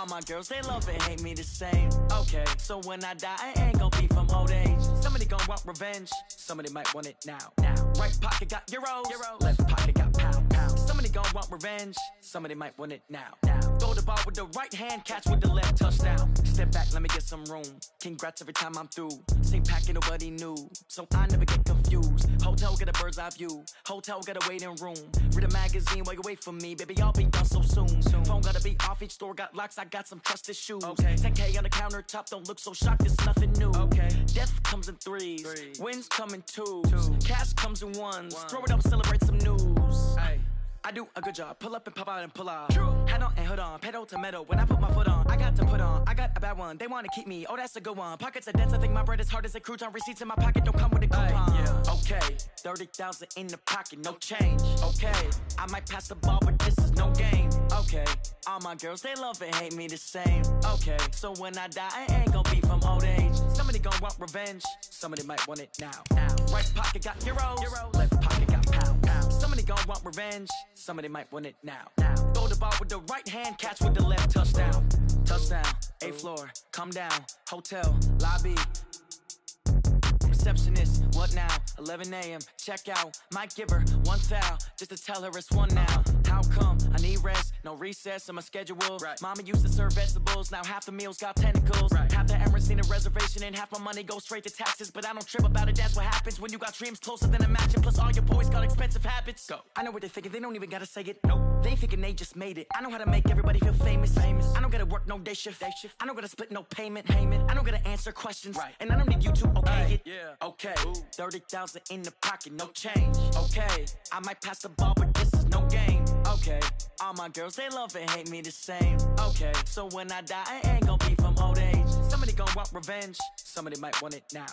All my girls, they love and hate me the same. Okay, so when I die, I ain't gon' be from old age. Somebody gon' want revenge, somebody might want it now. Right pocket got euros, left pocket got pound. Somebody gon' want revenge, somebody might want it now. Throw the ball with the right hand, catch with the left, touchdown. Step back, let me get some room. Congrats every time I'm through. Same packet, nobody knew, so I never get confused. Hotel get a bird's eye view, hotel get a waiting room. Read a magazine while you wait for me, baby, I'll be done so soon. Phone gotta be off, each store got locks, I got some trusted shoes. 10K on the countertop, don't look so shocked, it's nothing new. Death comes in threes, wins come in twos, cash comes in ones. Throw it up, celebrate some news. I do a good job, pull up and pop out and pull off. Head on and hood on, pedal to metal. When I put my foot on, I got to put on. I got a bad one, they wanna keep me, oh that's a good one. Pockets are dense, I think my bread is hard as a crouton. Receipts in my pocket don't come with a coupon. Okay, 30,000 in the pocket, no change. Okay, I might pass the ball, but this is no game. Okay, all my girls, they love and hate me the same. Okay, so when I die, I ain't gon' be from old age. Somebody gon' want revenge, somebody might want it now. Right pocket got euros, left pocket got pound. Somebody gon' want revenge, somebody might want it now. Throw the ball with the right hand, catch with the left, touchdown. Touchdown, 8th floor, come down, hotel, lobby. Receptionist, what now? 11 a.m., check out. Might give her one foul, just to tell her it's one now. How come? I need rest, no recess in my schedule. Mama used to serve vegetables, now half the meals got tentacles. Half the Emirates need a reservation and half my money goes straight to taxes. But I don't trip about it, that's what happens when you got dreams closer than a match. And plus all your boys got expensive habits. Go. I know what they're thinking, they don't even gotta say it. Nope. They ain't thinking they just made it. I know how to make everybody feel famous. I don't gotta work no day shift. I don't gotta split no payment. I don't gotta answer questions. And I don't need you to okay it. Okay, 30,000 in the pocket, no change. Okay, I might pass the ball, but this is no game. Okay, all my girls, they love and hate me the same. Okay, so when I die, I ain't gon' be from old age. Somebody gon' want revenge, somebody might want it now.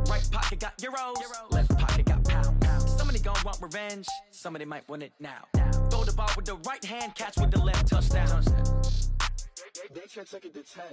Right pocket got euros, left pocket got pound. Somebody gon' want revenge, somebody might want it now. Throw the ball with the right hand, catch with the left, touchdown. They can't take it to 10.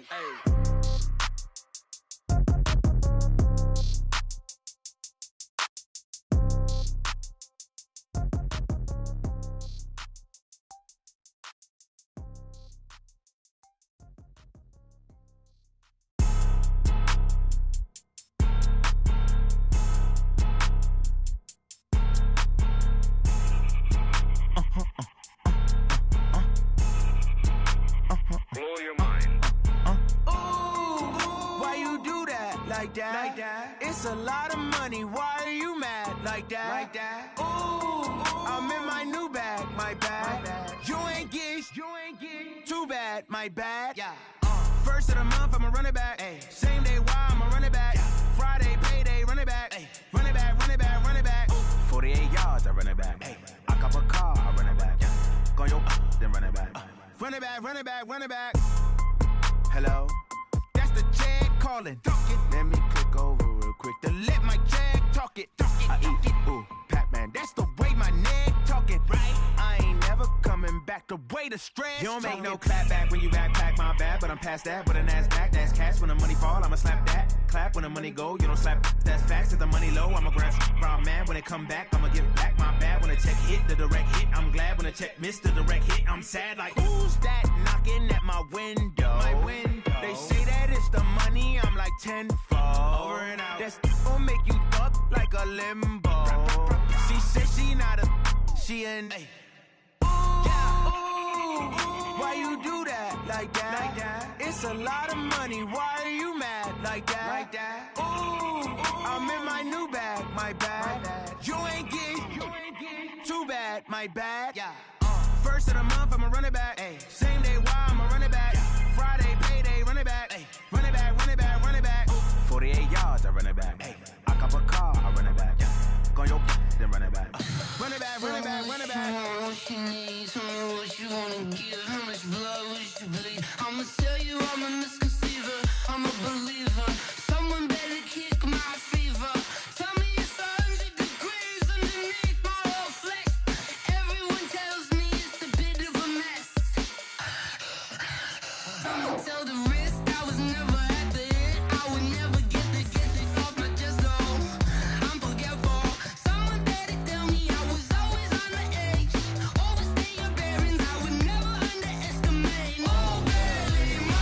Blow your mind. Why you do that? Like that? It's a lot of money. Why are you mad? Like that? Ooh, I'm in my new bag. My bad. You ain't get. Too bad. My bad. Yeah. First of the month, I'ma run it back. Same day, why I'ma run it back. Friday, payday, run it back. Run it back, run it back, run it back. 48 yards, I run it back. I cop a car, I run it back. Go yo, then run it back. Run it back, run it back, run it back. Hello? That's the jag calling. Let me click over real quick to let my jag talk it. I eat it, ooh, Pac-Man. That's the way my neck talking. Right? I ain't never coming back the way the stress. You don't make no clap back when you backpack, my bad. But I'm past that with a NASDAQ. That's cash. When the money fall, I'ma slap that. Clap when the money go, you don't slap. That's facts. If the money low, I'ma grab brown man. When it come back, I'ma give back my bad. When the check hit, the direct hit. I'm glad when the check missed the direct hit. I'm sad like, who's that knocking at my window? My window. They say that it's the money, I'm like tenfold. Over and out. That's gon' make you up like a limbo. She said she not a, she an. Ooh, why you do that? Like that? It's a lot of money, why are you mad? Like that? Ooh, I'm in my new bag, my bad. You ain't get too bad, my bad. Yeah. First of the month, I'ma run it back. Same day, why I'ma run it back. Friday, payday, run it back. Run it back, run it back, run it back. 48 yards, I run it back. I cop a car, I run it back. Go yo, then run it back. Run it back, run it back, run it back. What you need, tell me what you wanna give. How much blood would you bleed? I'ma tell you I'm a misconceiver. I'm a believer. Someone better kick my fever. Tell me it's 100 degrees underneath my whole flesh. Everyone tells me it's a bit of a mess. Someone tell the risk I was never at the hit. I would never get the off my chest though. I'm forgetful. Someone better tell me I was always on the edge. Overstay your bearings, I would never underestimate. Oh, barely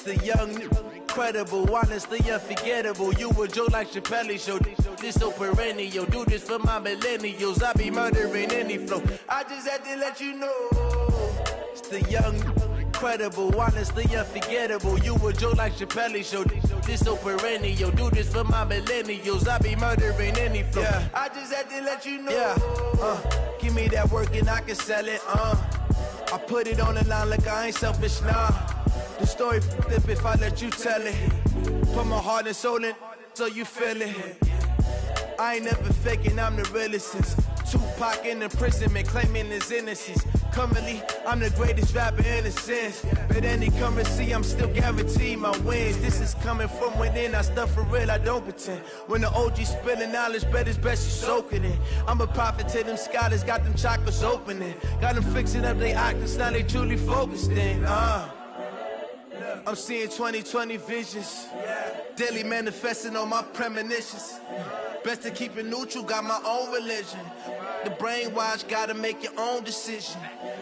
The young, incredible, honestly unforgettable. You a joke like Chappelle Show. This so perennial. Do this for my millennials. I be murdering any flow. I just had to let you know. It's the young, incredible, honestly unforgettable. You a joke like Chappelle Show. This so perennial. Do this for my millennials. I be murdering any flow. Yeah. I just had to let you know. Yeah. Give me that work and I can sell it. I put it on the line like I ain't selfish, nah. The story flip if I let you tell it. Put my heart and soul in so you feel it. I ain't never faking, I'm the realest since Tupac in imprisonment, claiming his innocence. Currently, I'm the greatest rapper in a sense. But any currency, I'm still guaranteed my wins. This is coming from within, I stuff for real, I don't pretend. When the OG spilling knowledge, bet it's best you soak it in. I'm a prophet to them scholars, got them chakras opening. Got them fixing up they octaves, now they truly focused in. I'm seeing 2020 visions. Daily manifesting on my premonitions. Best to keep it neutral, got my own religion. The brainwash, gotta make your own decision.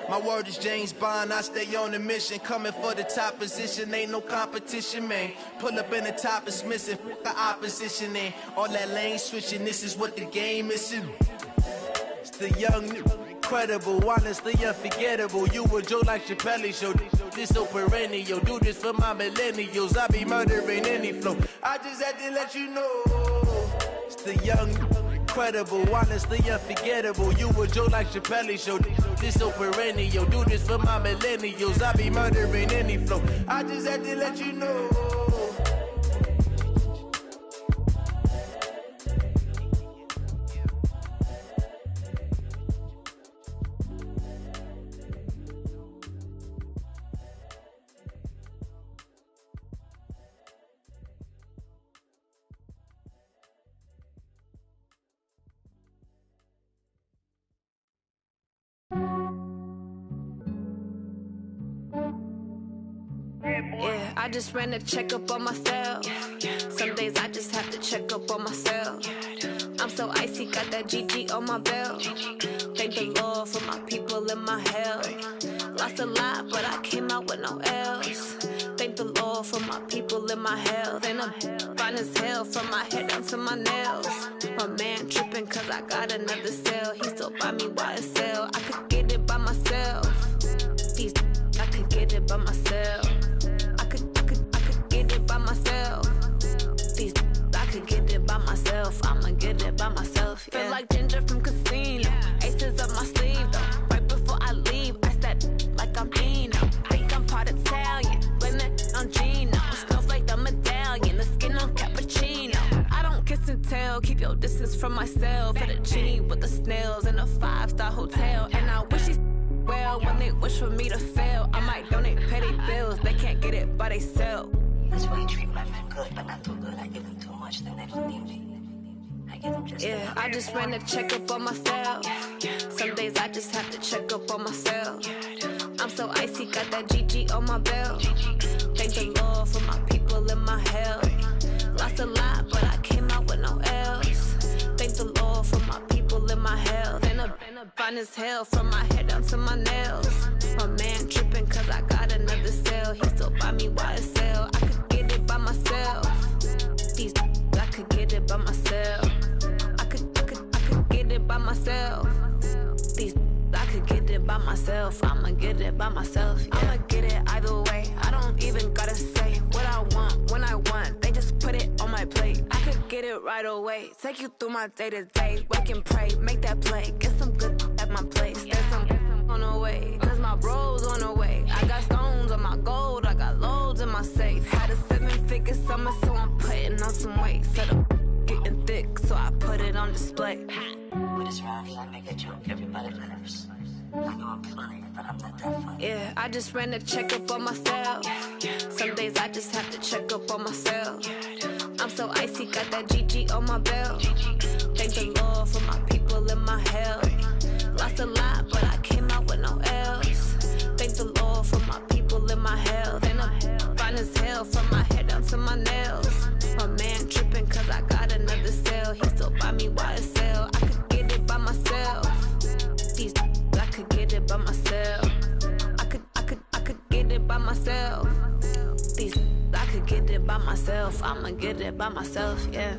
My word is James Bond, I stay on the mission. Coming for the top position, ain't no competition, man. Pull up in the top, it's missing, the opposition in. All that lane switching, this is what the game is in. It's the young, incredible, honestly unforgettable. You a joke like Chappelle Show. This so perennial. Do this for my millennials. I be murdering any flow. I just had to let you know. It's the young, incredible, honestly unforgettable. You a joke like Chappelle Show. This so perennial. Do this for my millennials. I be murdering any flow. I just had to let you know. Yeah, I just ran a checkup on myself. Some days I just have to check up on myself. I'm so icy, got that GG on my belt. Thank the Lord for my people and my health. Lost a lot, but I came out with no else. Thank the Lord for my people and my health. And I'm fine as hell from my head down to my nails. My man tripping cause I got another cell. He still buy me YSL. I could get it by myself. These I could get it by myself. I could get it by myself. These I could get it by myself. I'ma get it by myself. Yeah. Feel like Ginger from Casino. Aces up my sleeve though. Right before I leave, I said like I'm Dino. Think I'm part Italian. Blame it on Gino. Smells like the medallion. The skin on cappuccino. I don't kiss and tell. Keep your distance from myself. For the genie with the snails in a 5-star hotel. And I wish he's well when they wish for me to fail. I might donate petty bills. They can't get it by themselves. That's why you treat my men good, but not too good. I give them too much, then they don't need me. I give them just yeah, I just ran a checkup on myself. Some days I just have to check up on myself. I'm so icy, got that GG on my belt. Thank the Lord for my people and my health. Lost a lot, but I came out with no else. Thank the Lord for my people and my health. And I'm fine as hell from my head down to my nails. My man tripping cause I got another cell. He still buy me YSL. I could get it by myself. These I could get it by myself. I could get it by myself. These I could get it by myself. I'ma get it by myself. Yeah. I'ma get it either way. I don't even gotta say what I want when I want. They just put it on my plate. I could get it right away. Take you through my day to day. Wake and pray, make that play. Get some good at my place. There's some on the way. Cause my bro's on the way. I got stones on my gold. I got loads in my safe. Had a 7-figure summer, so I'm putting on some weight. Set up getting thick, so I put it on display. With this round here, I make a joke, everybody laughs. I know I'm funny, but I'm not that funny. Yeah, I just ran a checkup on myself. Some days I just have to check up on myself. I'm so icy, got that GG on my belt. Thank the Lord for my people and my health. Lost a lot, but I came out with no else. Thank the Lord for my people and my health. And I'm fine as hell from my head down to my nails. My man tripping cause I got another cell. He still buy me YSL. I could get it by myself. These I could get it by myself. I could get it by myself. These get it by myself. I'ma get it by myself, yeah.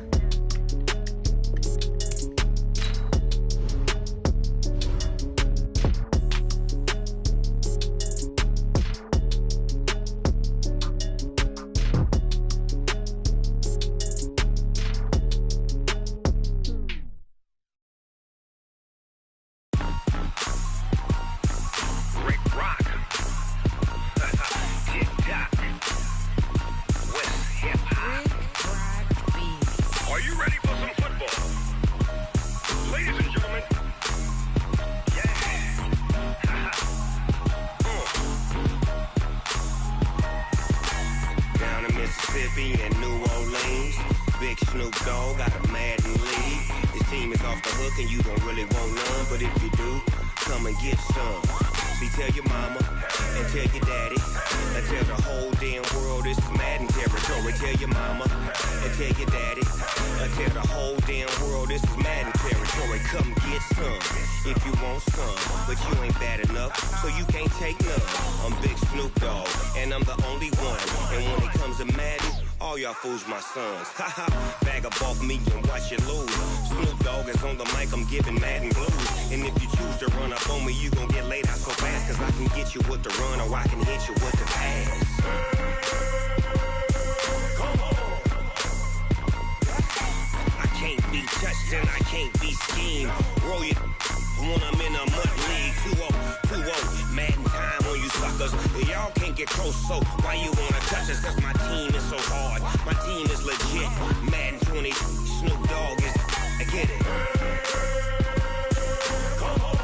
Fools my sons. Haha, bag up off me and watch you lose. Snoop Dogg is on the mic, I'm giving Madden blues. And if you choose to run up on me, you gon' get laid out so fast. Cause I can get you with the run or I can hit you with the pass. Come on. I can't be touched and I can't be schemed. Roll you when I'm in a mud league. 2-0, Madden time on you suckers. Y'all can't get close, so why you wanna touch us? Cause my team is so hard. My team is legit. Madden 20, Snoop Dogg is. I get it. Come on.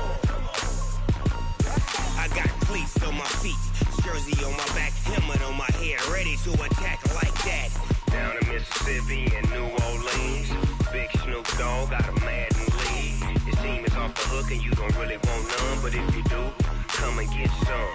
I got cleats on my feet, jersey on my back, helmet on my head, ready to attack like that. Down in Mississippi and New Orleans, big Snoop Dogg got a Madden lead. Your team is off the hook and you don't really want none, but if you do, come and get some.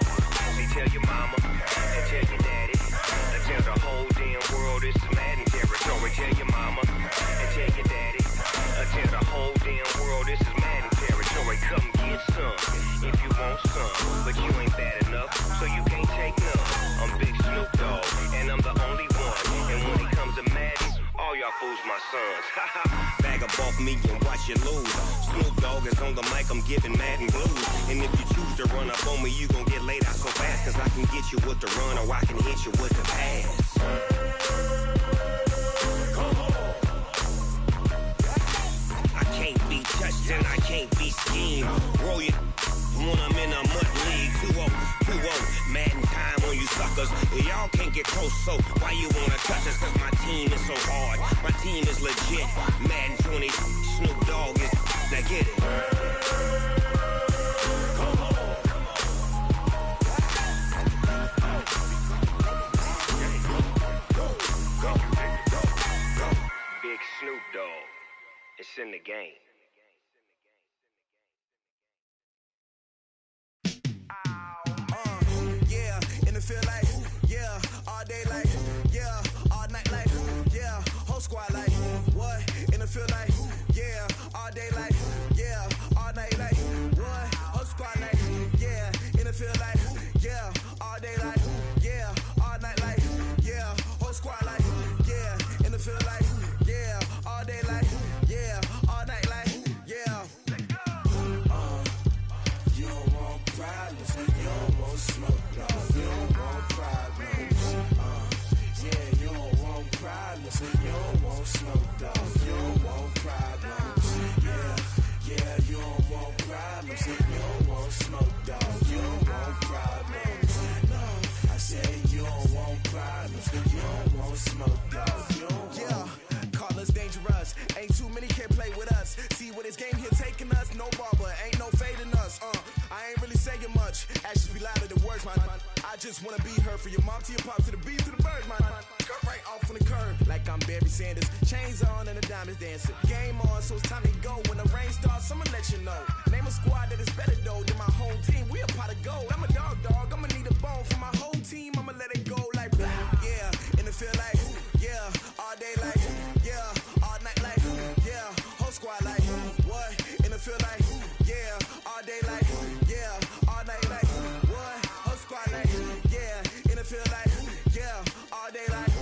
See, tell your mama and tell your daddy, and tell the whole damn world this is Madden territory. Tell your mama and tell your daddy, and tell the whole damn world this is Madden territory. Come get some if you want some, but you ain't bad enough, so you can't take none. I'm Big Snoop Dogg, and I'm the only one. And when it comes to Madden, all y'all fools my sons. Bag up off me and watch you lose. Snoop Dogg is on the mic, I'm giving Madden blues. And if you choose to run up on me, you gon' get laid out so fast. Cause I can get you with the run or I can hit you with the pass. Come on. I can't be touched and I can't be schemed. Roll you when I'm in a mud league. 2-0, Madden time on you suckers. Y'all can't get close, so why you wanna touch us? Cause my team is so hard. My team is legit. Madden 20, Snoop Dogg is. Now get it. Come on. Go. Big Snoop Dogg. It's in the game. Feel like, yeah, all day like, yeah, all night like, yeah, whole squad like, what? And it feel like, yeah, all day like, yeah, all night like, what? Whole squad like, yeah, and it feel like, yeah, all day like, yeah, all night like, yeah, whole squad like, yeah, and it feel like, yeah, all day like, yeah, all night like, yeah. You don't want problems, you don't want smoke, no. You don't want smoke, dog. You don't want problems. Yeah, you don't want problems. You don't want smoke, dog. You don't want problems. No, I said you don't want problems. You don't want smoke, dog. You don't want. Call us dangerous. Ain't too many can play with us. See what this game here taking us. No barber, ain't no fading us. I ain't really saying much. Actions be louder than words, man. I just wanna be heard for your mom to your pop to the beat to the birds, man. Cut right off on the curb, like I'm Barry Sanders. Chains on and the diamonds dancing. Game on, so it's time to go. When the rain starts, I'ma let you know. Name a squad that is better though than my whole team. We a pot of gold. I'm a dog. I'ma need a bone for my whole team. I'ma let it go like, yeah. And it feel like, yeah, all day like, yeah, all night like, yeah, whole squad like, what? And it feel like, yeah, all day like, yeah, all night like, what? Whole squad like, yeah, and it feel like, yeah, all day like.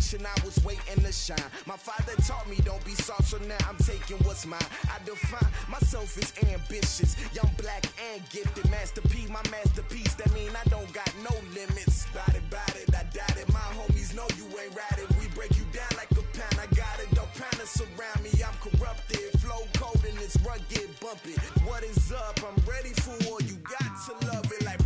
generation, I was waiting to shine. My father taught me don't be soft, so now I'm taking what's mine. I define myself as ambitious, young, black, and gifted. Master P, my masterpiece, that mean I don't got no limits. Bout it, I doubt it. My homies know you ain't ratted. We break you down like a pound. I got it, don't pound to surround me. I'm corrupted, flow cold and it's rugged, bumpy. What is up? I'm ready for war. You got to love it like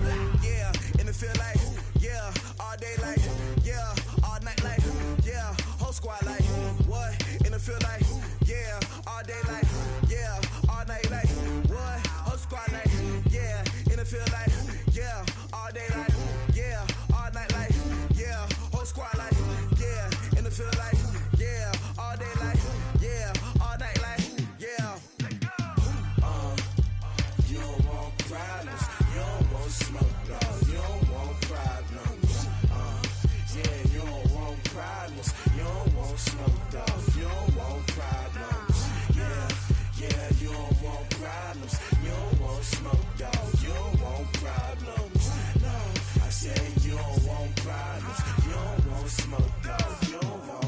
yeah, and it feel like yeah, all day like yeah, all night like yeah, whole squad like what? And it feel like yeah, all day like yeah, all night like what? Whole squad like yeah, and it feel like yeah, all day like yeah, all night like yeah, whole squad like yeah, and it feel like yeah, all day like yeah, all night like yeah. You don't want problems, you don't want smoke, no, you don't want problems. Yeah, you don't want problems, you don't want smoke, dog, you don't want problems. Yeah, you don't want problems, you don't want smoke, dog, you don't want problems. No, I said you don't want problems, you don't want smoke, dog, you don't want.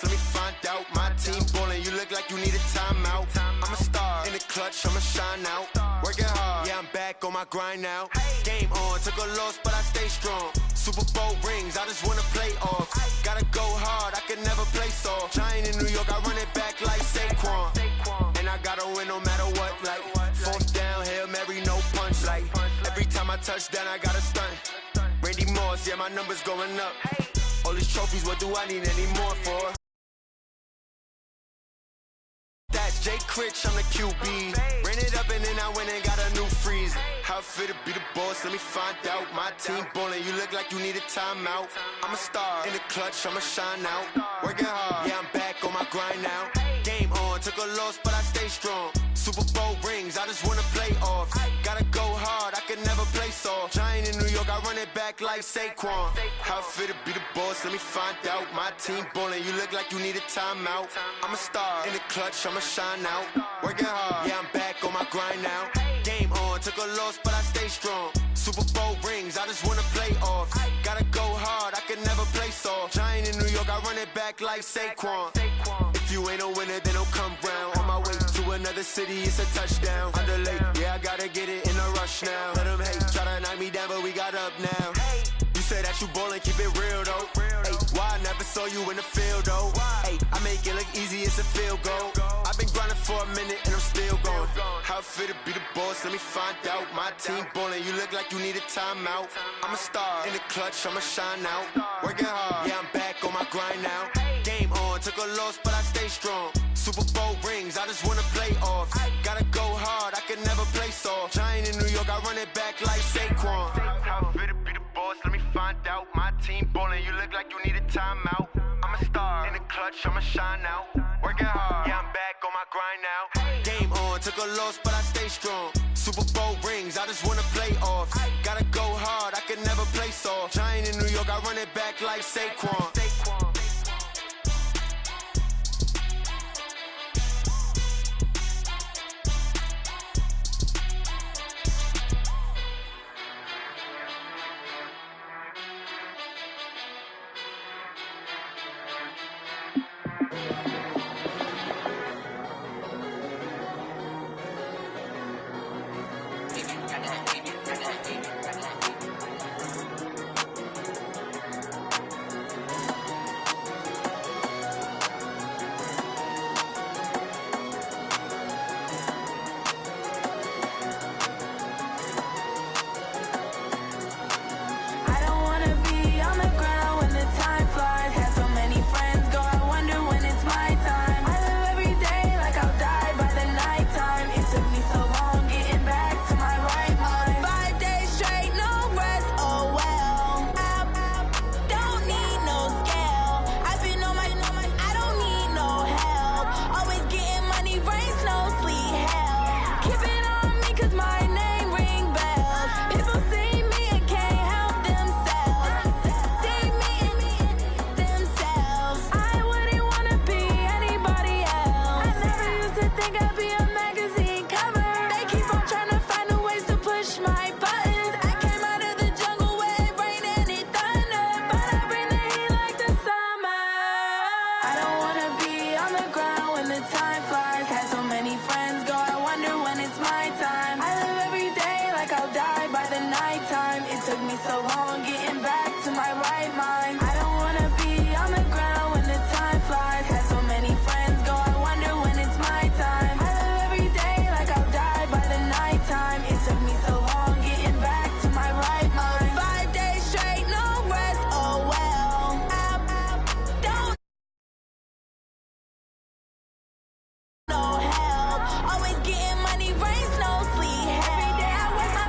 Let me find out. My team ballin', you look like you need a timeout. I'm a star in the clutch, I'ma shine out. Working hard, yeah, I'm back on my grind now. Game on, took a loss, but I stay strong. Super Bowl rings, I just wanna play off. Gotta go hard, I can never play soft. Giant in New York, I run it back like Saquon. And I gotta win no matter what, like fourth down, Hail Mary, no punch. Like every time I touch down, I gotta stunt. Randy Moss, yeah, my numbers going up. All these trophies, what do I need any more for? That's Jay Critch, I'm the QB. Ran it up and then I went and got a new freeze. How it feel to be the boss, let me find out. My team ballin', you look like you need a timeout. I'm a star in the clutch, I'ma shine out. Working hard, yeah, I'm back on my grind now. Game on, took a loss, but I stay strong. Super Bowl rings, I just wanna play off. Gotta go hard, I can never play soft. Giant in New York, I run it back like Saquon. How it feel to be the boss, let me find out. My team ballin', you look like you need a timeout. I'm a star in the clutch, I'ma shine out. Working hard, yeah, I'm back on my grind now. Game on, took a loss, but I stay strong. Super Bowl rings, I just wanna play off. Gotta go hard, I can never play soft. Giant in New York, I run it back like Saquon. If you ain't a winner, then don't come round. On my way to another city, it's a touchdown. Underlay, yeah, I gotta get it in a rush now. Let them hate, try to knock me down, but we got up now. You say that you ballin', keep it real though. Hey, why I never saw you in the field though? Hey, I make it look easy, it's a field goal. I've been grinding for a minute and I'm still going. How it feel to be the boss, let me find out. My team ballin', you look like you need a timeout. I'm a star in the clutch, I'ma shine out. Working hard, yeah, I'm back on my grind now. Game on, took a loss, but I stay strong. Super Bowl rings, I just wanna play off. Gotta go hard, I can never play soft. Giant in New York, I run it back like Saquon. How it feel to be the boss, let me find out. My team ballin', you look like you need a timeout. I'm a star in the clutch, I'ma shine out. Working hard, yeah, I'm back on my grind now. Game on, took a loss, but I stay strong. Super Bowl rings, I just wanna play off. Gotta go hard, I can never play soft. Giant in New York, I run it back like Saquon. my time. I live every day like I'll die by the nighttime. It took me so long getting back to my right mind. I don't wanna be on the ground when the time flies. Had so many friends go, I wonder when it's my time. I live every day like I'll die by the nighttime. It took me so long getting back to my right mind. 5 days straight, no rest, oh well. Don't no help. Always getting money, rains, no sleep. Every day I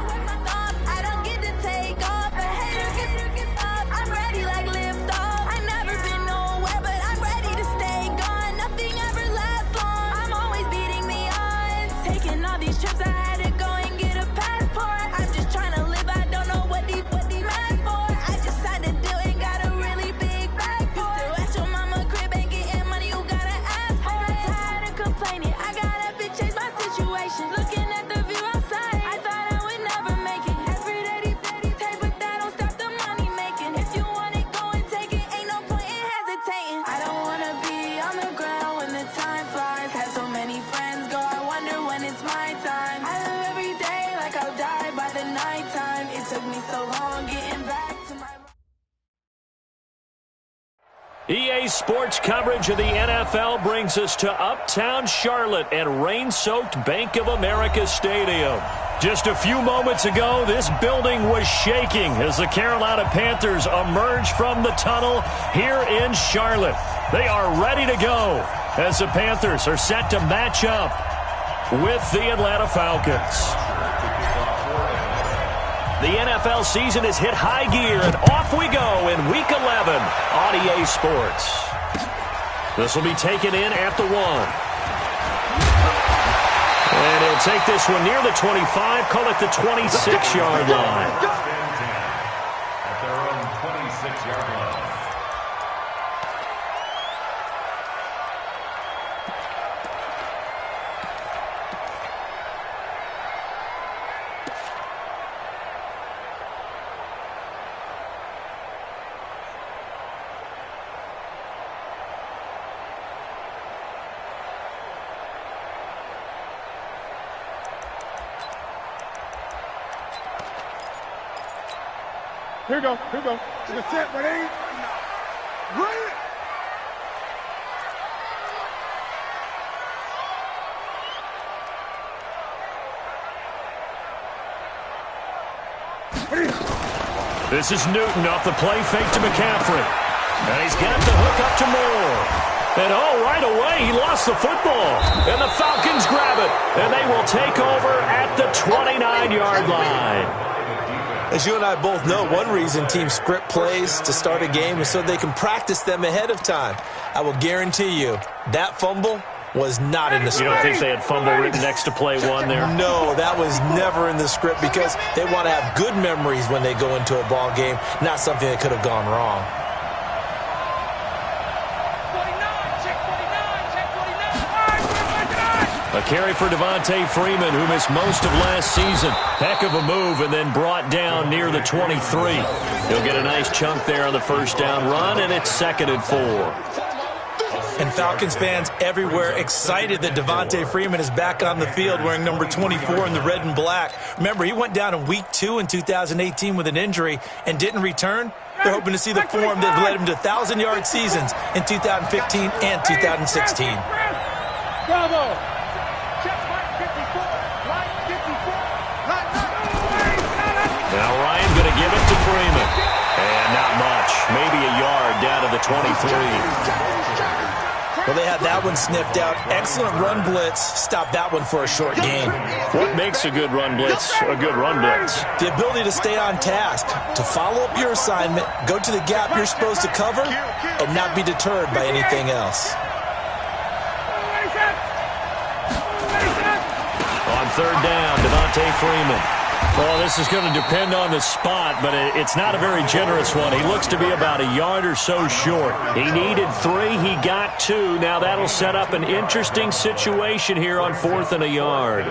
work my thoughts. I don't get to take off. A hater gets off. I'm ready like lift off. I never been nowhere, but I'm ready to stay gone. Nothing ever lasts long. I'm always beating the odds. Taking all these trips, I had to go and get a passport. I'm just trying to live. I don't know what these mad for. I just signed a deal and got a really big bag for it. Still at your mama crib and getting money, you gotta ask for it. I'm tired of complaining. I got up and changed my situation. Looking at the view outside, I thought I would never make it. Every day they take, but that don't stop the money making. If you want it, go and take it. Ain't no point in hesitating. I don't wanna be on the ground when the time flies. Had so many friends go, I wonder when it's my time. I live every day like I'll die by the nighttime. It took me so long getting back to my EA Sports coverage of the NFL brings us to Uptown Charlotte and rain-soaked Bank of America Stadium. Just a few moments ago, this building was shaking as the Carolina Panthers emerged from the tunnel here in Charlotte. They are ready to go as the Panthers are set to match up with the Atlanta Falcons. The NFL season has hit high gear, and off we go in Week 11 on EA Sports. This will be taken in at the 1. And he'll take this one near the 25, call it the 26-yard line. At their own 26-yard line. Here we go. Here we go. To the set. Ready? Ready? This is Newton off the play fake to McCaffrey. And he's got the hook up to Moore. And right away, he lost the football. And the Falcons grab it. And they will take over at the 29-yard line. As you and I both know, one reason teams script plays to start a game is so they can practice them ahead of time. I will guarantee you that fumble was not in the script. You don't think they had fumble written next to play 1 there? No, that was never in the script because they want to have good memories when they go into a ball game, not something that could have gone wrong. A carry for Devontae Freeman, who missed most of last season. Heck of a move, and then brought down near the 23. He'll get a nice chunk there on the first down run, and it's 2nd and 4. And Falcons fans everywhere excited that Devontae Freeman is back on the field wearing number 24 in the red and black. Remember, he went down in Week 2 in 2018 with an injury and didn't return. They're hoping to see the form that led him to 1,000-yard seasons in 2015 and 2016. Bravo! Now Ryan going to give it to Freeman. And not much. Maybe a yard down to the 23. Well, they had that one sniffed out. Excellent run blitz. Stop that one for a short gain. What makes a good run blitz a good run blitz? The ability to stay on task, to follow up your assignment, go to the gap you're supposed to cover, and not be deterred by anything else. On 3rd down, Devontae Freeman. Well, this is going to depend on the spot, but it's not a very generous one. He looks to be about a yard or so short. He needed 3. He got 2. Now that'll set up an interesting situation here on 4th and a yard.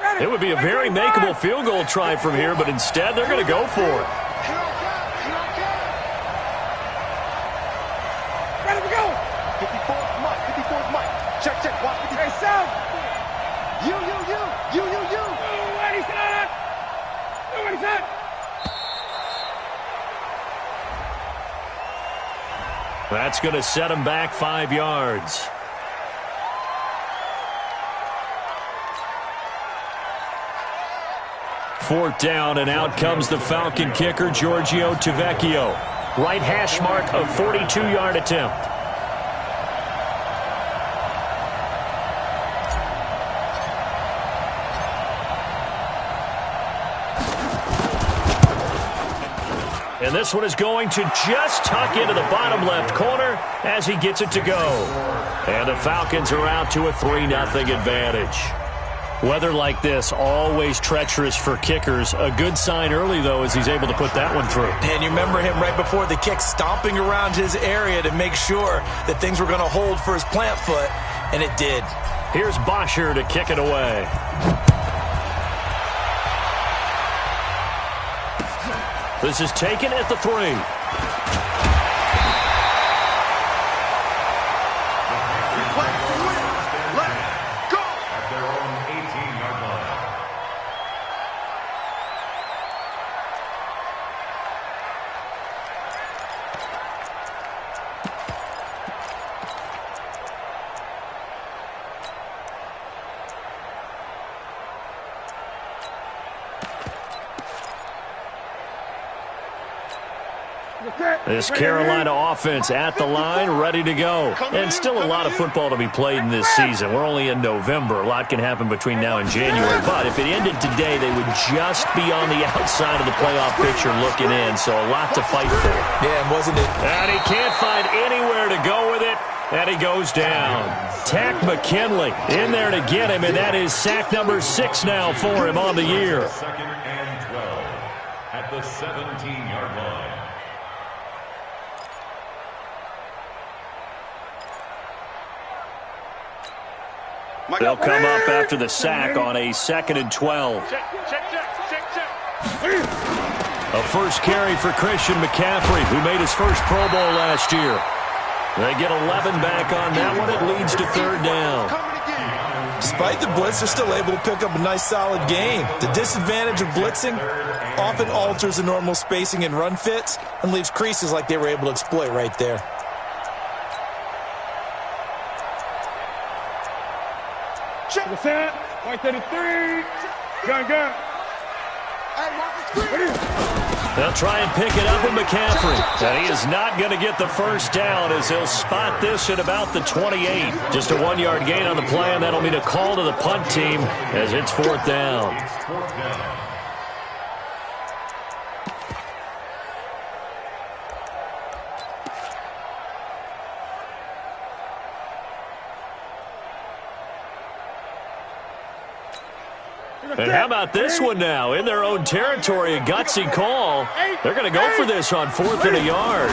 Ready? It would be a very makeable field goal try from here, but instead they're going to go for it. Ready to go. 54's Mike. 54's Mike. Check. Watch 50. Hey, Sam. You. Do what he said. Do what he said. That's going to set him back 5 yards. Fourth down, and out comes the Falcon kicker, Giorgio Tavecchio. Right hash mark of 42-yard attempt. And this one is going to just tuck into the bottom left corner as he gets it to go. And the Falcons are out to a 3-0 advantage. Weather like this, always treacherous for kickers. A good sign early, though, as he's able to put that one through. And you remember him right before the kick stomping around his area to make sure that things were going to hold for his plant foot, and it did. Here's Bosher to kick it away. This is taken at the 3. This Carolina offense at the line, ready to go. And still a lot of football to be played in this season. We're only in November. A lot can happen between now and January. But if it ended today, they would just be on the outside of the playoff picture looking in. So a lot to fight for. Yeah, wasn't it? And he can't find anywhere to go with it. And he goes down. Tack McKinley in there to get him. And that is sack number 6 now for him on the year. 2nd and 12 at the 17-yard line. They'll come up after the sack on a 2nd and 12. Check. A first carry for Christian McCaffrey, who made his first Pro Bowl last year. They get 11 back on that one. It leads to 3rd down. Despite the blitz, they're still able to pick up a nice, solid gain. The disadvantage of blitzing often alters the normal spacing and run fits and leaves creases like they were able to exploit right there. Check. The set. 133. Gun. They'll try and pick it up with McCaffrey. And he is not going to get the first down as he'll spot this at about the 28. Just a 1-yard gain on the play, and that'll mean a call to the punt team as it's 4th down. And how about this one now? In their own territory, a gutsy call. They're going to go for this on 4th and a yard.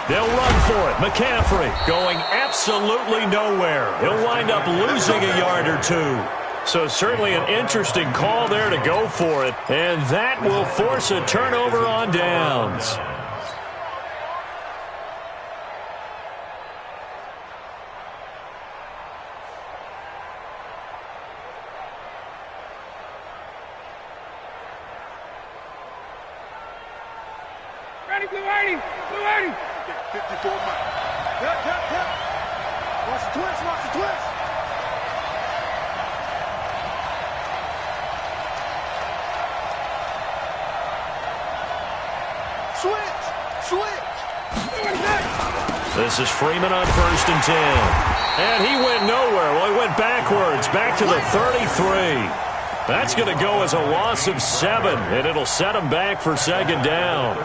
They'll run for it. McCaffrey going absolutely nowhere. He'll wind up losing a yard or 2. So certainly an interesting call there to go for it. And that will force a turnover on downs. Ready, Blue 80. 54 Mike. Yep. Watch the twist. Switch. This is Freeman on 1st and 10. And he went nowhere. Well, he went backwards, back to the 33. That's going to go as a loss of 7, and it'll set him back for 2nd down.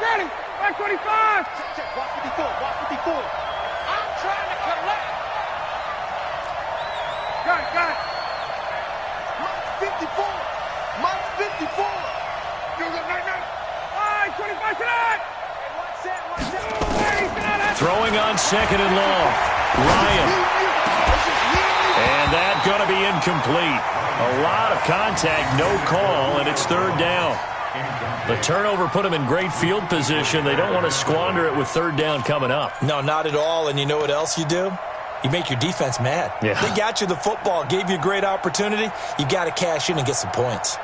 Ready, 525. Check. Watch 54. I'm trying to collect. Got it. Mike 54. on 2nd and long. Ryan. And that's going to be incomplete. A lot of contact, no call, and it's 3rd down. The turnover put them in great field position. They don't want to squander it with 3rd down coming up. No, not at all. And you know what else you do? You make your defense mad. Yeah. They got you the football, gave you a great opportunity. You got to cash in and get some points.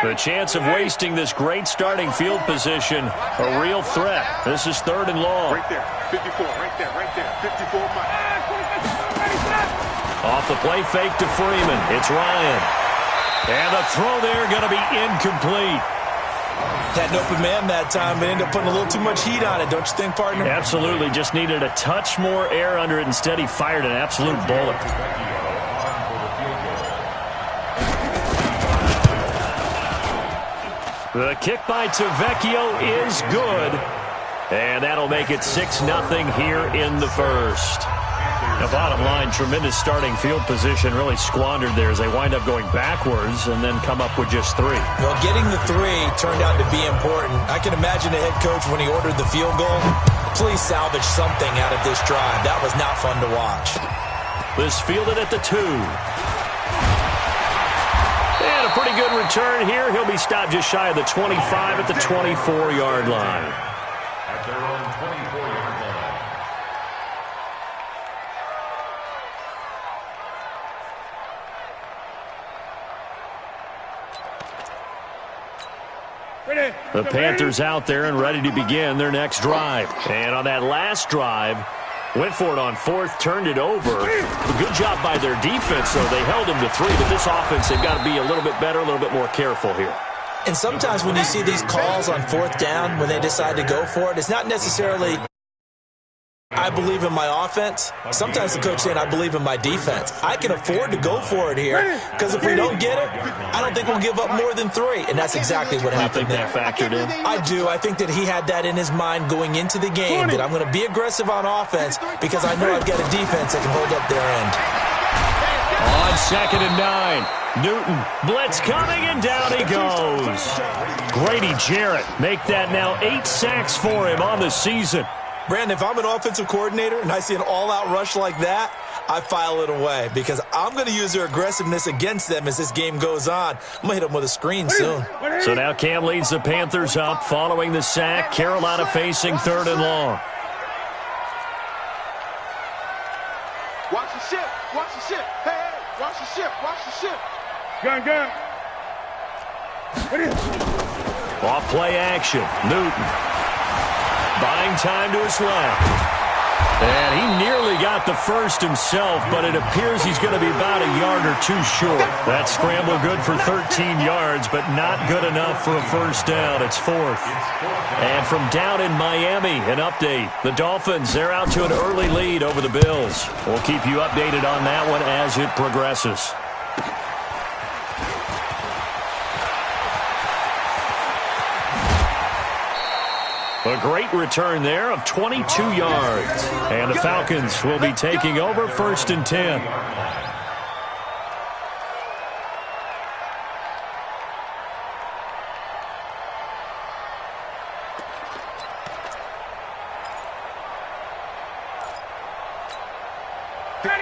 The chance of wasting this great starting field position, a real threat. This is 3rd and long. Right there, 54, right there, 54. Off the play fake to Freeman. It's Ryan. And the throw there going to be incomplete. Had an open man that time, but ended up putting a little too much heat on it, don't you think, partner? Absolutely. Just needed a touch more air under it. Instead, he fired an absolute bullet. The kick by Tavecchio is good. And that'll make it 6-0 here in the first. The bottom line, tremendous starting field position, really squandered there as they wind up going backwards and then come up with just 3. Well, getting the 3 turned out to be important. I can imagine the head coach when he ordered the field goal. Please salvage something out of this drive. That was not fun to watch. This fielded at the 2. And a pretty good return here. He'll be stopped just shy of the 25 at the 24-yard line. At their own 24-yard line. The Panthers out there and ready to begin their next drive. And on that last drive, went for it on 4th, turned it over. A good job by their defense, though. They held them to 3, but this offense, they've got to be a little bit better, a little bit more careful here. And sometimes when you see these calls on 4th down, when they decide to go for it, it's not necessarily I believe in my offense. Sometimes the coach saying I believe in my defense. I can afford to go for it here because if we don't get it, I don't think we'll give up more than 3, and that's exactly what happened there. You think that factored in? I do. I think that he had that in his mind going into the game, that I'm going to be aggressive on offense because I know I've got a defense that can hold up their end. On 2nd and 9, Newton, blitz coming, and down he goes. Grady Jarrett make that now 8 sacks for him on the season. Brandon, if I'm an offensive coordinator and I see an all-out rush like that, I file it away because I'm going to use their aggressiveness against them as this game goes on. I'm going to hit them with a screen soon. So now Cam leads the Panthers up following the sack. Carolina facing 3rd and long. Watch the ship. Watch the ship. Hey, hey. Watch the ship. Watch the ship. Gun. Off play action. Newton. Buying time to his left. And he nearly got the first himself, but it appears he's going to be about a yard or 2 short. That scramble good for 13 yards, but not good enough for a first down. It's 4th. And from down in Miami, an update. The Dolphins, they're out to an early lead over the Bills. We'll keep you updated on that one as it progresses. A great return there of 22 yards. And the Falcons will be taking over 1st and 10.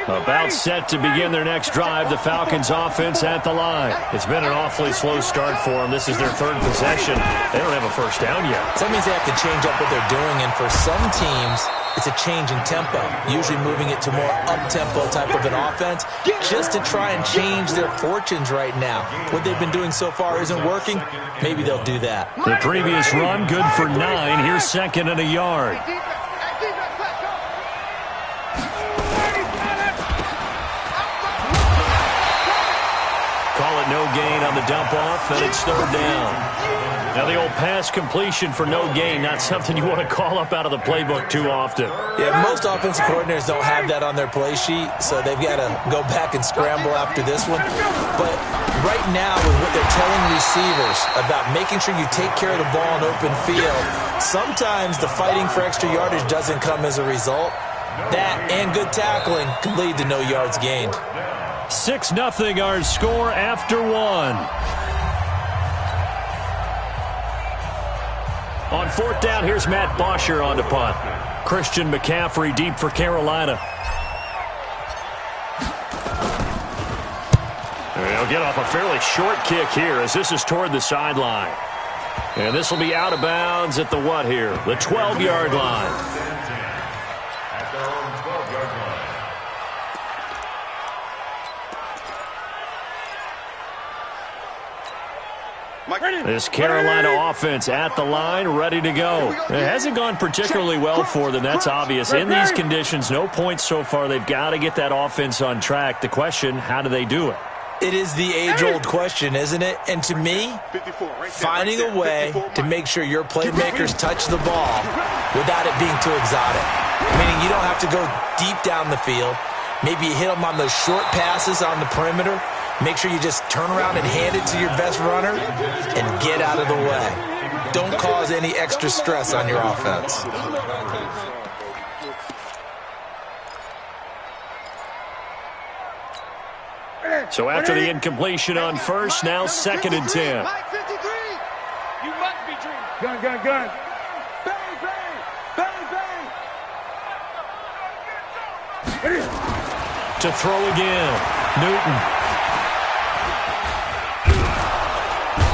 About set to begin their next drive, the Falcons offense at the line. It's been an awfully slow start for them. This is their 3rd possession. They don't have a first down yet. So that means they have to change up what they're doing, and for some teams, it's a change in tempo, usually moving it to more up-tempo type of an offense just to try and change their fortunes right now. What they've been doing so far isn't working. Maybe they'll do that. The previous run, good for 9. Here's 2nd and a yard. Call it no gain on the dump off, and it's 3rd down. Now the old pass completion for no gain, not something you want to call up out of the playbook too often. Yeah, most offensive coordinators don't have that on their play sheet, so they've got to go back and scramble after this one. But right now, with what they're telling receivers about making sure you take care of the ball in open field, sometimes the fighting for extra yardage doesn't come as a result. That and good tackling can lead to no yards gained. 6-0 our score after one. On fourth down, here's Matt Bosher on to punt. Christian McCaffrey deep for Carolina. They'll get off a fairly short kick here as this is toward the sideline. And this will be out of bounds at the what here? The 12-yard line. At their own 12-yard line. This Carolina offense at the line, ready to go. It hasn't gone particularly well for them. That's obvious. In these conditions, no points so far. They've got to get that offense on track. The question, how do they do it? It is the age-old question, isn't it? And to me, finding a way to make sure your playmakers touch the ball without it being too exotic. Meaning you don't have to go deep down the field. Maybe you hit them on those short passes on the perimeter. Make sure you just turn around and hand it to your best runner and get out of the way. Don't cause any extra stress on your offense. So after the incompletion on first, now 2nd and 10. You must be dreaming. Gun. Bang, bang. To throw again, Newton.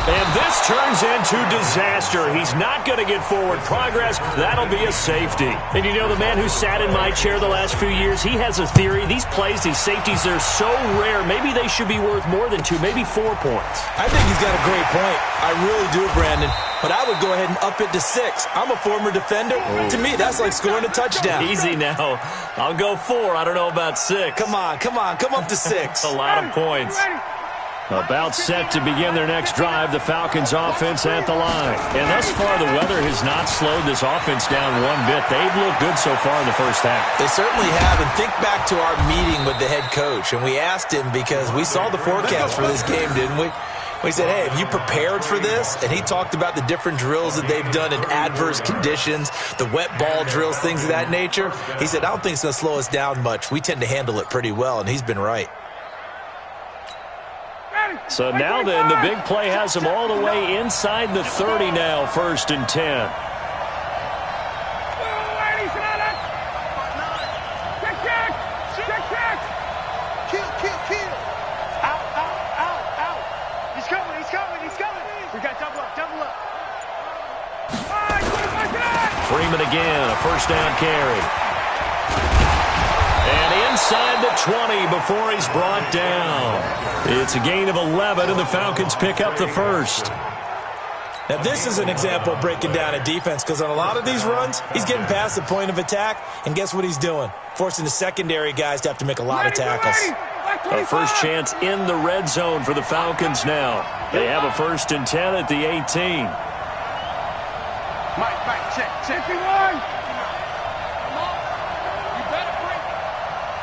And this turns into disaster. He's not going to get forward progress. That'll be a safety. And you know, the man who sat in my chair the last few years, he has a theory. These plays, these safeties, they're so rare. Maybe they should be worth more than 2, maybe 4 points. I think he's got a great point. I really do, Brandon. But I would go ahead and up it to 6. I'm a former defender. To me, that's like scoring a touchdown. Easy now. I'll go 4. I don't know about 6. Come on. Come up to 6. A lot of points. About set to begin their next drive, the Falcons offense at the line. And thus far, the weather has not slowed this offense down one bit. They've looked good so far in the first half. They certainly have. And think back to our meeting with the head coach. And we asked him because we saw the forecast for this game, didn't we? We said, hey, have you prepared for this? And he talked about the different drills that they've done in adverse conditions, the wet ball drills, things of that nature. He said, I don't think it's going to slow us down much. We tend to handle it pretty well, and he's been right. So now then, the big play has them all the way inside the 30 now, 1st and 10. Kill. Out. He's coming. We got double up. Freeman again, a 1st down carry. And inside the 20 before he's brought down. It's a gain of 11, and the Falcons pick up the 1st. Now, this is an example of breaking down a defense because on a lot of these runs, he's getting past the point of attack, and guess what he's doing? Forcing the secondary guys to have to make a lot of tackles. A first chance in the red zone for the Falcons now. They have a 1st and 10 at the 18. Mike, check. 51.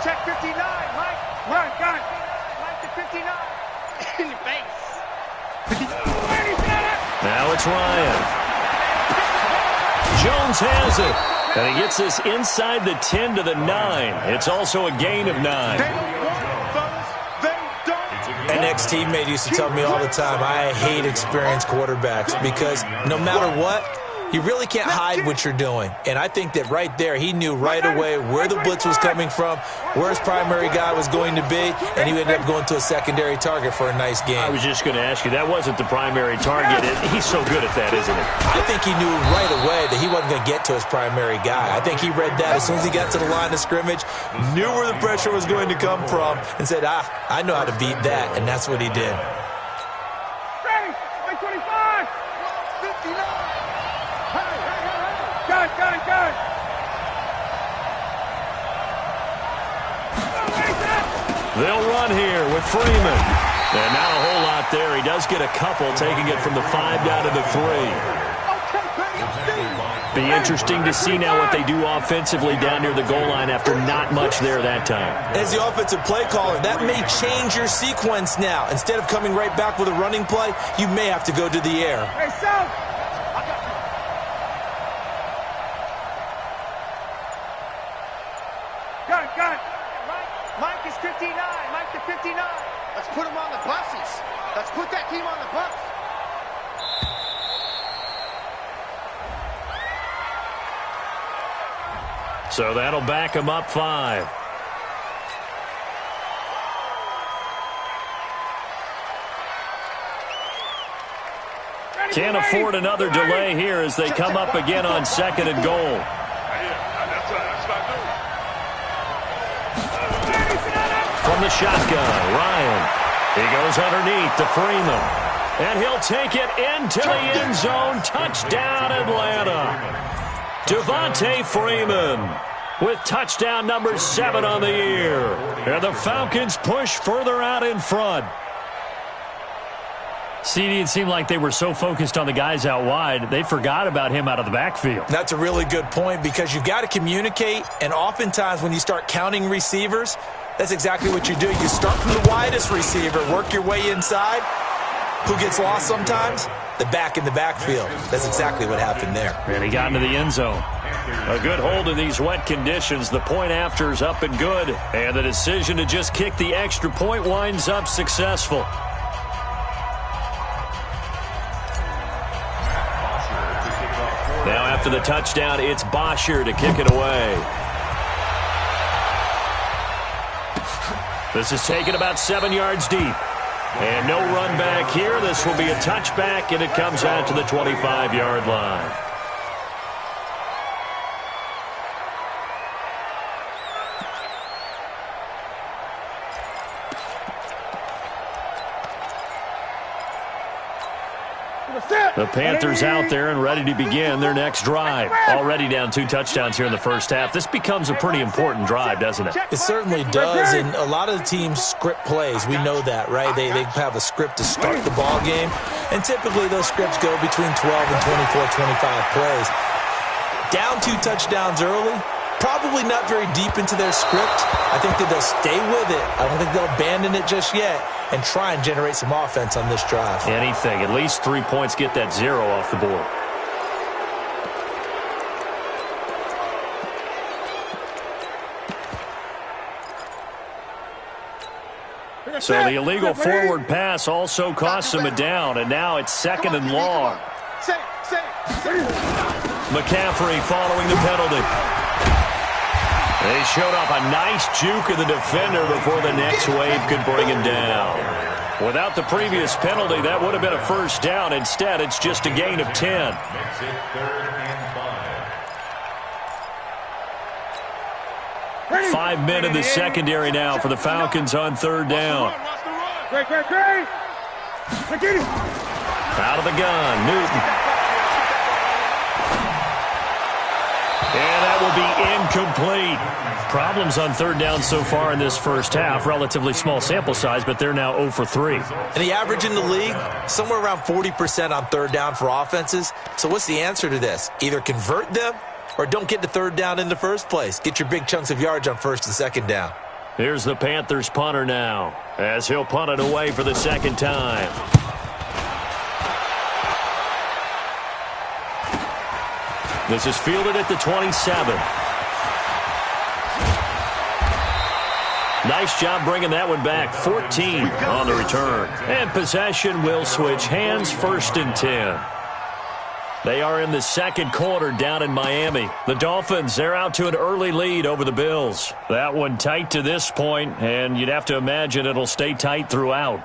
Check 59, Mike. Run, got it. Mike to 59. In the face. Now it's Ryan. Jones has it. And he gets this inside the 10 to the 9. It's also a gain of 9. An ex-teammate used to tell me all the time, I hate experienced quarterbacks because no matter what, you really can't hide what you're doing. And I think that right there, he knew right away where the blitz was coming from, where his primary guy was going to be, and he ended up going to a secondary target for a nice game. I was just going to ask you, that wasn't the primary target. He's so good at that, isn't he? I think he knew right away that he wasn't going to get to his primary guy. I think he read that as soon as he got to the line of scrimmage, knew where the pressure was going to come from, and said, I know how to beat that, and that's what he did. Got it. They'll run here with Freeman. And not a whole lot there. He does get a couple, taking it from the 5 down to the 3. Be interesting to see now what they do offensively down near the goal line after not much there that time. As the offensive play caller, that may change your sequence now. Instead of coming right back with a running play, you may have to go to the air. Hey, South! Got it. Mike is 59. Mike to 59. Let's put him on the buses. Let's put that team on the bus. So that'll back him up 5. Can't afford another delay here as they come up again on 2nd and goal. From the shotgun, Ryan. He goes underneath to Freeman. And he'll take it into the end zone. Touchdown, Atlanta. Devontae Freeman with touchdown number 7 on the year. And the Falcons push further out in front. CD, it seemed like they were so focused on the guys out wide, they forgot about him out of the backfield. That's a really good point because you've got to communicate, and oftentimes when you start counting receivers, that's exactly what you do. You start from the widest receiver, work your way inside. Who gets lost sometimes? The back in the backfield. That's exactly what happened there. And he got into the end zone. A good hold in these wet conditions. The point after is up and good. And the decision to just kick the extra point winds up successful. Now after the touchdown, it's Bosher to kick it away. This is taken about 7 yards deep. And no run back here. This will be a touchback, and it comes out to the 25-yard line. The Panthers out there and ready to begin their next drive. Already down 2 touchdowns here in the first half. This becomes a pretty important drive, doesn't it? It certainly does, and a lot of the teams script plays. We know that, right? They have a script to start the ball game, and typically those scripts go between 12 and 24, 25 plays. Down 2 touchdowns early, probably not very deep into their script. I think that they'll stay with it. I don't think they'll abandon it just yet and try and generate some offense on this drive. Anything. At least 3 points, get that 0 off the board. So the illegal forward pass also costs him a down, and now it's 2nd and long. McCaffrey following the penalty. They showed off a nice juke of the defender before the next wave could bring him down. Without the previous penalty, that would have been a first down. Instead, it's just a gain of 10. 5 men in the secondary now for the Falcons on 3rd down. Out of the gun, Newton. And that will be incomplete. Problems on 3rd down so far in this first half. Relatively small sample size, but they're now 0 for 3. And the average in the league, somewhere around 40% on 3rd down for offenses. So what's the answer to this? Either convert them or don't get to 3rd down in the first place. Get your big chunks of yards on 1st and 2nd down. Here's the Panthers punter now, as he'll punt it away for the 2nd time. This is fielded at the 27. Nice job bringing that one back. 14 on the return. And possession will switch hands, 1st and 10. They are in the 2nd quarter down in Miami. The Dolphins, they're out to an early lead over the Bills. That one tight to this point, and you'd have to imagine it'll stay tight throughout.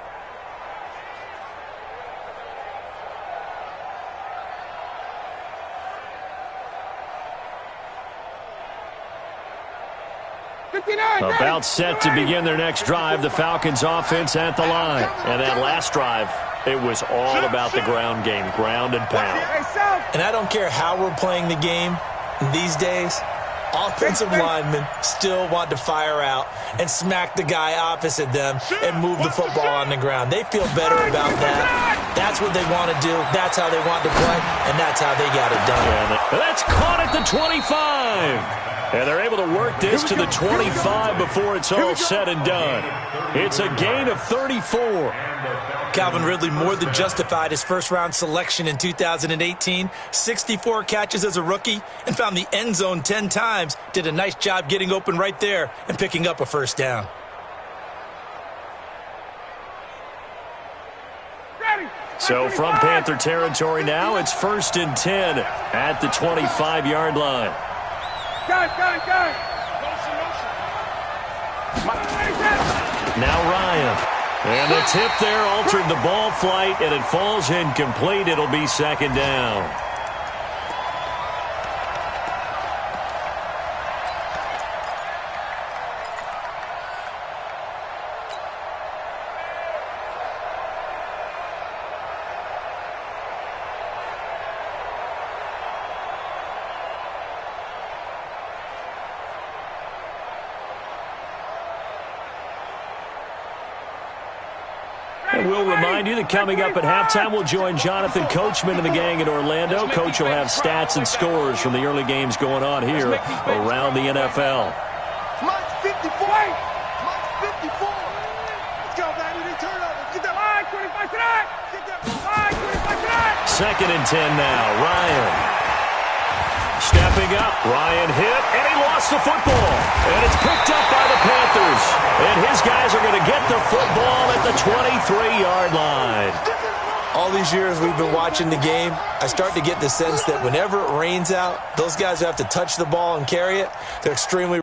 About set to begin their next drive. The Falcons offense at the line. And that last drive, it was all about the ground game, ground and pound. And I don't care how we're playing the game these days, Offensive linemen still want to fire out and smack the guy opposite them and move the football on the ground. They feel better about that. That's what they want to do. That's how they want to play, and that's how they got it done. And that's caught at the 25. And they're able to work this to the 25 before it's all said and done. It's a gain of 34. Calvin Ridley more than justified his first-round selection in 2018. 64 catches as a rookie and found the end zone 10 times. Did a nice job getting open right there and picking up a first down. So from Panther territory now, it's 1st and 10 at the 25-yard line. Now Ryan. And the tip there altered the ball flight, and it falls incomplete. It'll be 2nd down. And we'll remind you that coming up at halftime, we'll join Jonathan Coachman and the gang in Orlando. Coach will have stats and scores from the early games going on here around the NFL. Mike 54. Mike 54. Let's go, man. You didn't turn over. Get that line, 25 tonight. Get that line, 25 tonight. 2nd and 10 now. Ryan. Stepping up, Ryan hit, and he lost the football. And it's picked up by the Panthers. And his guys are going to get the football at the 23-yard line. All these years we've been watching the game, I start to get the sense that whenever it rains out, those guys who have to touch the ball and carry it, they're extremely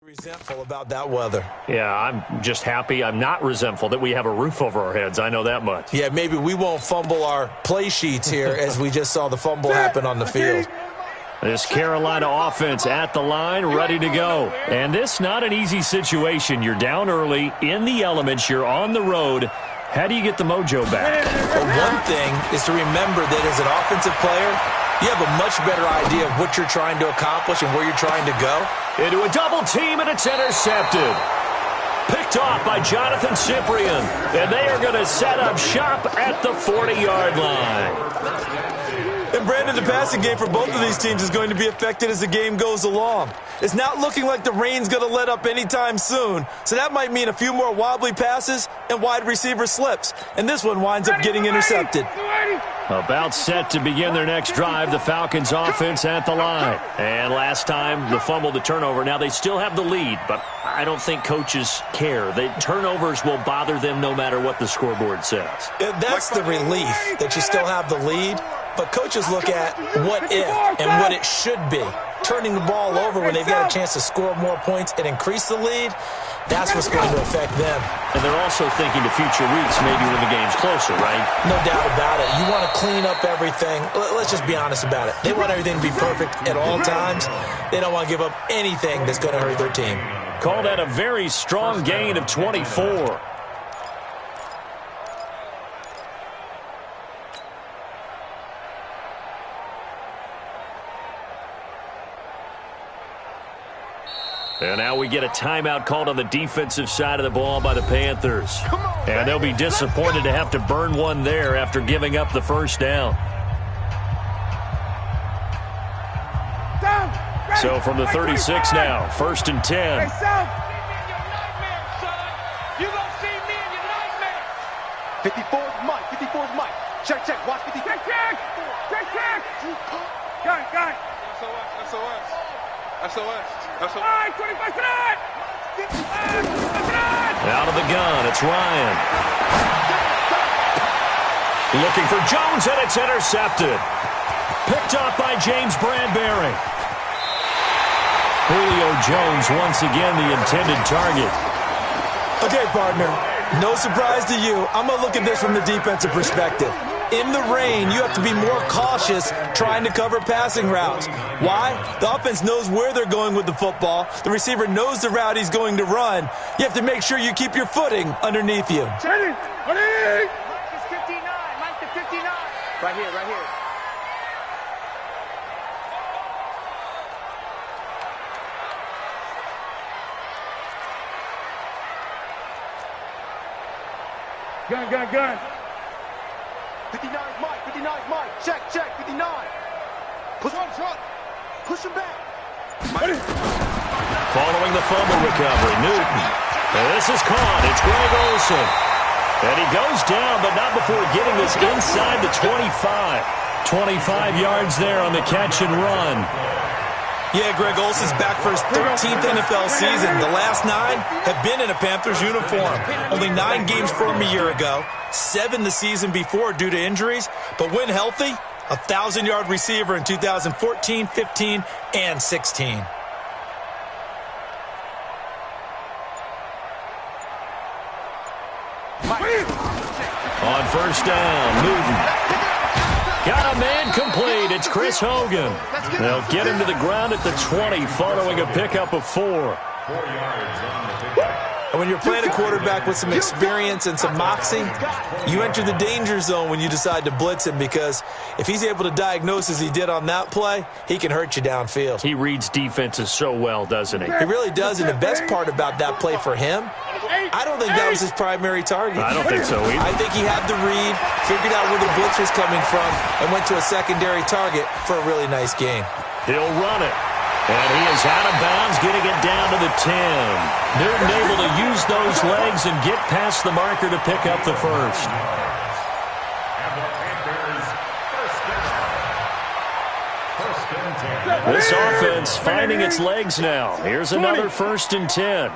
resentful about that weather. Yeah, I'm just happy I'm not resentful that we have a roof over our heads. I know that much. Yeah, maybe we won't fumble our play sheets here as we just saw the fumble happen on the field. This Carolina offense at the line, ready to go. And this not an easy situation. You're down early, in the elements, you're on the road. How do you get the mojo back? Well, one thing is to remember that as an offensive player, you have a much better idea of what you're trying to accomplish and where you're trying to go. Into a double team, and it's intercepted. Picked off by Jonathan Cyprien. And they are going to set up shop at the 40-yard line. And, Brandon, the passing game for both of these teams is going to be affected as the game goes along. It's not looking like the rain's going to let up anytime soon, so that might mean a few more wobbly passes and wide receiver slips. And this one winds up getting intercepted. About set to begin their next drive, the Falcons offense at the line. And last time, the fumble, the turnover. Now they still have the lead, but I don't think coaches care. The turnovers will bother them no matter what the scoreboard says. That's the relief that you still have the lead. But coaches look at what if and what it should be. Turning the ball over when they've got a chance to score more points and increase the lead, that's what's going to affect them. And they're also thinking to future weeks, maybe when the game's closer, right? No doubt about it. You want to clean up everything. Let's just be honest about it. They want everything to be perfect at all times. They don't want to give up anything that's going to hurt their team. Call that a very strong gain of 24. And now we get a timeout called on the defensive side of the ball by the Panthers. And they'll be disappointed to have to burn one there after giving up the first down. So from the 36 now, 1st and 10. Hey, South. 54's Mike. 54's Mike. Check, check. Watch 50. Check, check. Check, check. Got it. SOS. All right, 25 tonight. Out of the gun, it's Ryan. Looking for Jones, and it's intercepted. Picked up by James Bradbury. Julio Jones once again the intended target. Okay, partner, no surprise to you. I'm going to look at this from the defensive perspective. In the rain, you have to be more cautious trying to cover passing routes. Why? The offense knows where they're going with the football. The receiver knows the route he's going to run. You have to make sure you keep your footing underneath you. Mike is 59. Mike is 59. Right here. Gun. 59's Mike. Check. 59. Push him back. Following the fumble recovery, Newton. And this is caught. It's Greg Olsen. And he goes down, but not before getting this inside the 25. 25 yards there on the catch and run. Yeah, Greg Olsen's back for his 13th NFL season. The last 9 have been in a Panthers uniform. Only 9 games for him a year ago, 7 the season before due to injuries. But when healthy, a 1,000-yard receiver in 2014, 15, and 16. On first down, Newton. Got a man complete. It's Chris Hogan. They'll get him to the ground at the 20 following a pickup of 4. 4 yards on the pickup. And when you're playing a quarterback with some experience and some moxie, you enter the danger zone when you decide to blitz him, because if he's able to diagnose as he did on that play, he can hurt you downfield. He reads defenses so well, doesn't he? He really does, and the best part about that play for him, I don't think that was his primary target. I don't think so either. I think he had the read, figured out where the blitz was coming from, and went to a secondary target for a really nice gain. He'll run it. And he is out of bounds, getting it down to the 10. Newton able to use those legs and get past the marker to pick up the first. This offense finding its legs now. Here's another 1st and 10.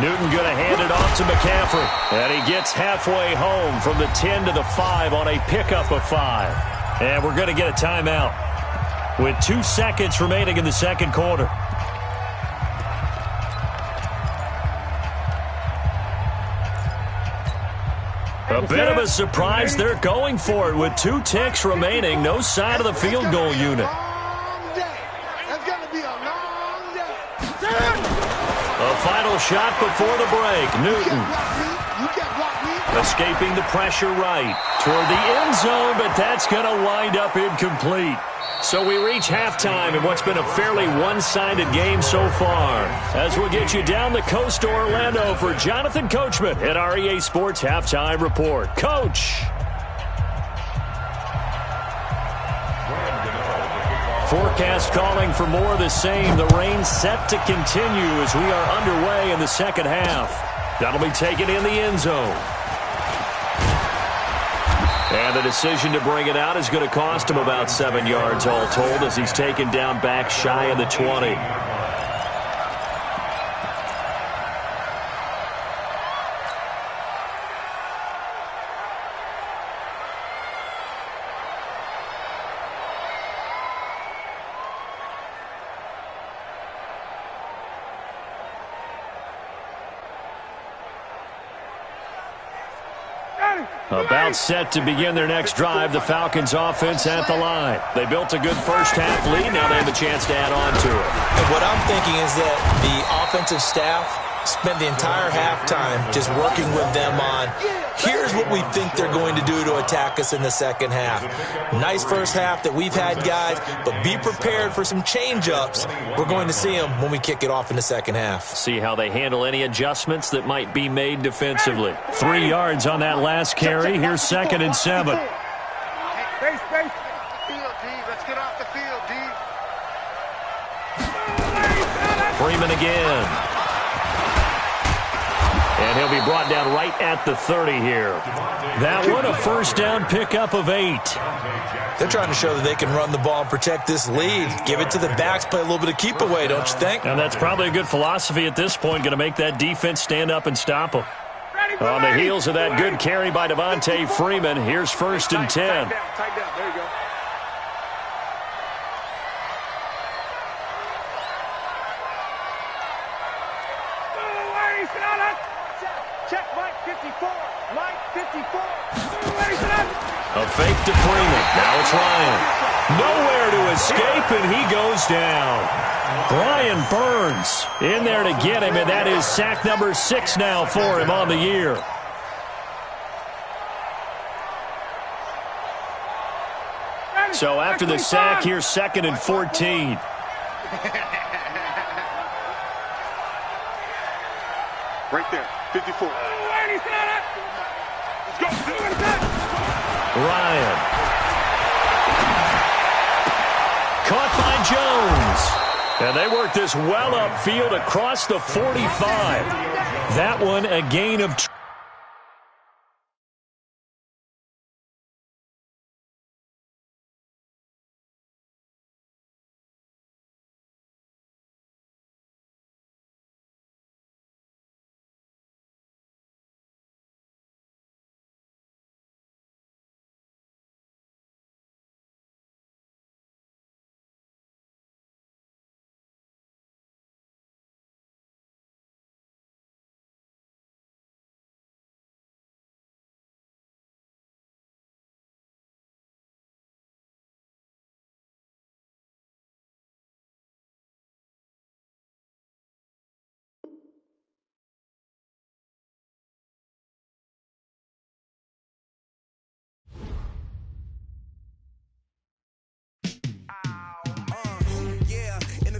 Newton going to hand it off to McCaffrey. And he gets halfway home from the 10 to the 5 on a pickup of 5. And we're going to get a timeout with 2 seconds remaining in the second quarter. A bit of a surprise. They're going for it with 2 ticks remaining. No sign of the field goal unit. A final shot before the break. Newton escaping the pressure right toward the end zone, but that's going to wind up incomplete. So we reach halftime in what's been a fairly one-sided game so far. As we'll get you down the coast to Orlando for Jonathan Coachman at our EA Sports Halftime Report. Coach. Forecast calling for more of the same. The rain set to continue as we are underway in the second half. That'll be taken in the end zone. And the decision to bring it out is going to cost him about 7 yards all told, as he's taken down back shy of the 20. About set to begin their next drive, the Falcons offense at the line. They built a good first-half lead. Now they have a chance to add on to it. And what I'm thinking is that the offensive staff spent the entire halftime just working with them on, here's what we think they're going to do to attack us in the second half. Nice first half that we've had, guys, but be prepared for some change-ups. We're going to see them when we kick it off in the second half. See how they handle any adjustments that might be made defensively. 3 yards on that last carry. Here's 2nd and 7. D. Let's get off the field, D. Freeman again. And he'll be brought down right at the 30 here. That one, a first down pickup of 8. They're trying to show that they can run the ball and protect this lead. Give it to the backs, play a little bit of keep away, don't you think? And that's probably a good philosophy at this point, going to make that defense stand up and stop them. On the heels of that good carry by Devontae Freeman, here's 1st and 10. Tight down. There you go. Check Mike 54. Mike 54. A fake to Freeman. Now it's Ryan. Nowhere to escape, and he goes down. Brian Burns in there to get him, and that is sack number 6 now for him on the year. So after the sack, here's 2nd and 14. Right there, 54. Let's go. Ryan. Caught by Jones. And they work this well upfield across the 45. That one a gain of 2.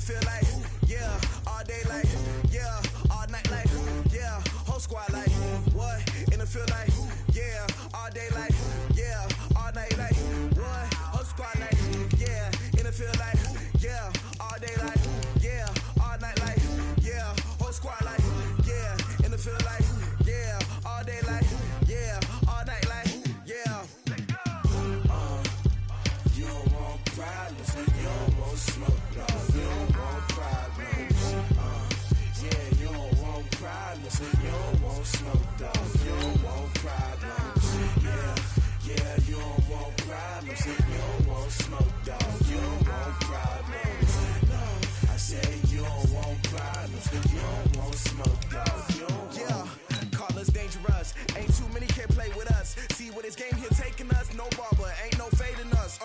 Feel like, yeah, all day like, yeah, all night like, yeah, whole squad like, what? In the field like, yeah, all day like, yeah, all night like, what? Whole squad like, yeah, in the field like, yeah, all day like, yeah, all night like, yeah, whole squad like, yeah, in the field like, yeah, all day like, yeah, all night like, yeah. You don't want problems, you don't want smoke. You don't want smoke, dog. You don't want problems. Yeah, you don't want problems. You don't want smoke, dog. You don't want problems. No, I said you don't want problems. You don't want smoke, dog. You don't want. Call us dangerous. Ain't too many can play with us. See what this game here taking us. No barber, ain't no fading us.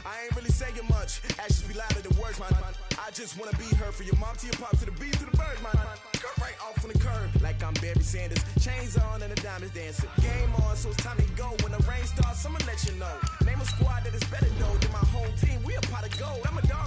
I ain't really saying much. Actions be louder than words, man. I just wanna be heard from your mom to your pop to the beat to the birds, man. Cut right off on the curb like I'm Barry Sanders. Chains on and the diamonds dancing. Game on, so it's time to go. When the rain starts, I'ma let you know. Name a squad that is better though than my home team. We a pot of gold. I'm a dog.